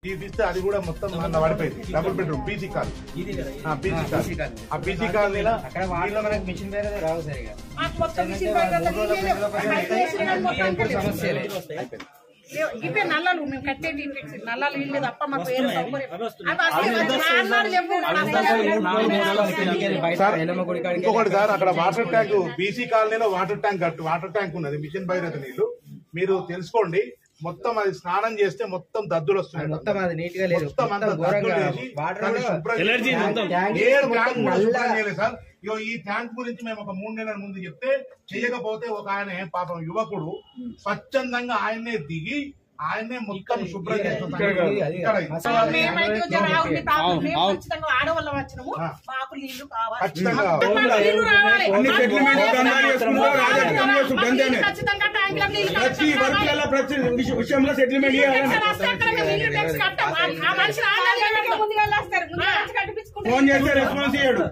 తీస్తే అది కూడా మొత్తం పడిపోయింది. డబుల్ బెడ్రూమ్ పీసీ కాల్ ఆ పీసీ కాల్ మిషన్ పేరు రావు సరిగా ఇవే నల్లలు మేము కట్టేది నల్లలు ఇల్లు తప్ప మాకు వేరే ఇంకొకటి సార్, అక్కడ వాటర్ ట్యాంక్ బీసీ కాలనీలో వాటర్ ట్యాంక్ ఉన్నది, మిషన్ భగీరథ నీళ్లు. మీరు తెలుసుకోండి, మొత్తం అది స్నానం చేస్తే మొత్తం దద్దులు వస్తున్నాయి. మొత్తం అది నీట్ గా లేదు, సార్ ఈ ట్యాంక్ గురించి మేము ఒక 3 నెలల ముందు చెప్తే చేయకపోతే ఒక ఆయన పాపం యువకుడు స్వచ్ఛందంగా ఆయన్నే దిగి ఆయన్నే మొత్తం శుభ్రం చేస్తున్నాం. ఆడవాళ్ళ వచ్చినాము, మాకు నీళ్లు కావాలి. విషయంలో సెటిల్మెంట్ ఫోన్ చేస్తే రెస్పాన్స్ ఇయ్యాడు.